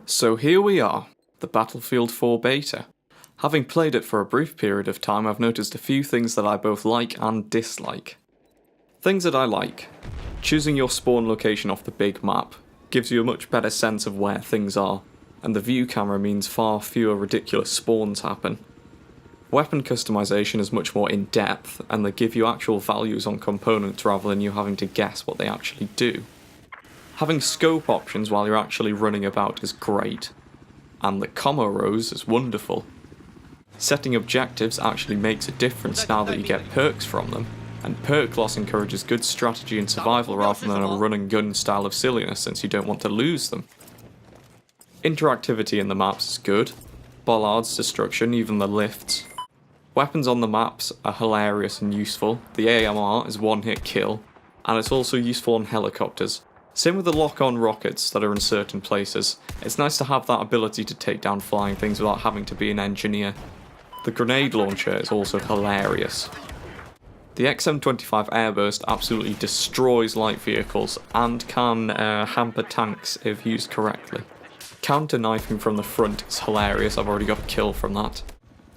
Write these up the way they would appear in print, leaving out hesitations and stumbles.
So here we are, the Battlefield 4 Beta. Having played it for a brief period of time, I've noticed a few things that I both like and dislike. Things that I like. Choosing your spawn location off the big map gives you a much better sense of where things are, and the view camera means far fewer ridiculous spawns happen. Weapon customization is much more in-depth, and they give you actual values on components rather than you having to guess what they actually do. Having scope options while you're actually running about is great, and the commo rows is wonderful. Setting objectives actually makes a difference now that you get perks from them, and perk loss encourages good strategy and survival rather than a run and gun style of silliness since you don't want to lose them. Interactivity in the maps is good, bollards, destruction, even the lifts. Weapons on the maps are hilarious and useful, the AMR is one-hit kill, and it's also useful on helicopters. Same with the lock-on rockets that are in certain places. It's nice to have that ability to take down flying things without having to be an engineer. The grenade launcher is also hilarious. The XM25 airburst absolutely destroys light vehicles and can hamper tanks if used correctly. Counter-knifing from the front is hilarious, I've already got a kill from that.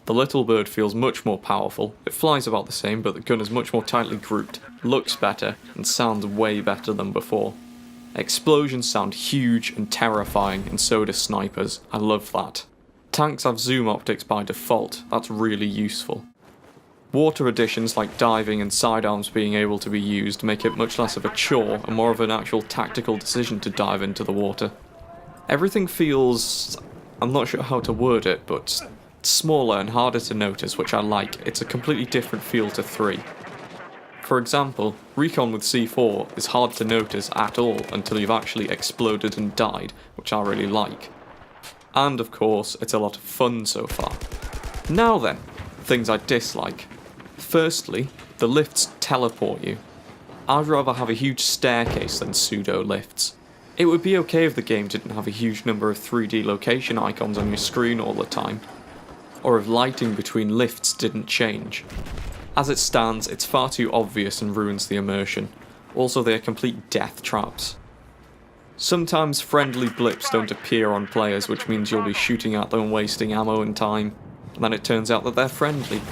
The little bird feels much more powerful, it flies about the same but the gun is much more tightly grouped, looks better, and sounds way better than before. Explosions sound huge and terrifying, and so do snipers. I love that. Tanks have zoom optics by default, that's really useful. Water additions like diving and sidearms being able to be used make it much less of a chore and more of an actual tactical decision to dive into the water. Everything feels, I'm not sure how to word it, but smaller and harder to notice, which I like. It's a completely different feel to 3. For example, recon with C4 is hard to notice at all until you've actually exploded and died, which I really like. And of course, it's a lot of fun so far. Now then, things I dislike. Firstly, the lifts teleport you. I'd rather have a huge staircase than pseudo lifts. It would be okay if the game didn't have a huge number of 3D location icons on your screen all the time, or if lighting between lifts didn't change. As it stands, it's far too obvious and ruins the immersion. Also, they are complete death traps. Sometimes friendly blips don't appear on players, which means you'll be shooting at them, wasting ammo and time, and then it turns out that they're friendly.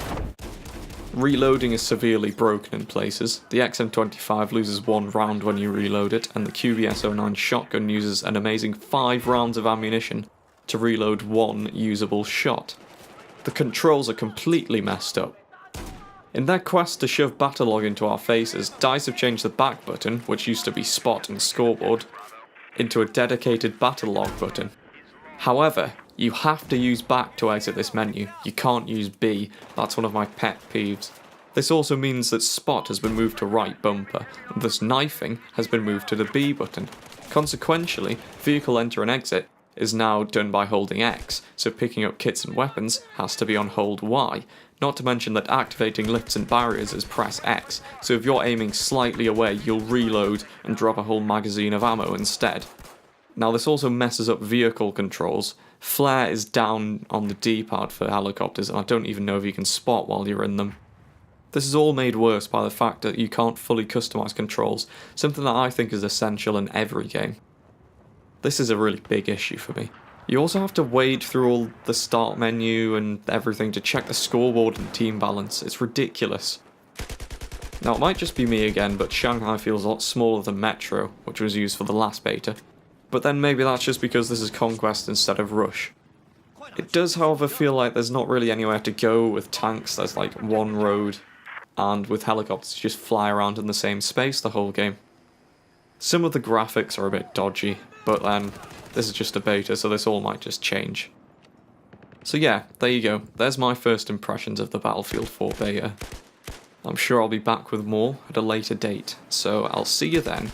Reloading is severely broken in places. The XM25 loses 1 round when you reload it, and the QBS-09 shotgun uses an amazing 5 rounds of ammunition to reload 1 usable shot. The controls are completely messed up. In their quest to shove Battlelog into our faces, DICE have changed the back button, which used to be spot and scoreboard, into a dedicated Battlelog button. However, you have to use back to exit this menu, you can't use B, that's one of my pet peeves. This also means that spot has been moved to right bumper, and thus knifing has been moved to the B button. Consequentially, vehicle enter and exit is now done by holding X, so picking up kits and weapons has to be on hold Y. Not to mention that activating lifts and barriers is press X, so if you're aiming slightly away you'll reload and drop a whole magazine of ammo instead. Now this also messes up vehicle controls. Flare is down on the D-pad for helicopters and I don't even know if you can spot while you're in them. This is all made worse by the fact that you can't fully customise controls, something that I think is essential in every game. This is a really big issue for me. You also have to wade through all the start menu and everything to check the scoreboard and team balance. It's ridiculous. Now it might just be me again, but Shanghai feels a lot smaller than Metro, which was used for the last beta. But then maybe that's just because this is Conquest instead of Rush. It does however feel like there's not really anywhere to go with tanks, there's like one road, and with helicopters you just fly around in the same space the whole game. Some of the graphics are a bit dodgy, but then this is just a beta, so this all might just change. So yeah, there you go. There's my first impressions of the Battlefield 4 beta. I'm sure I'll be back with more at a later date, so I'll see you then.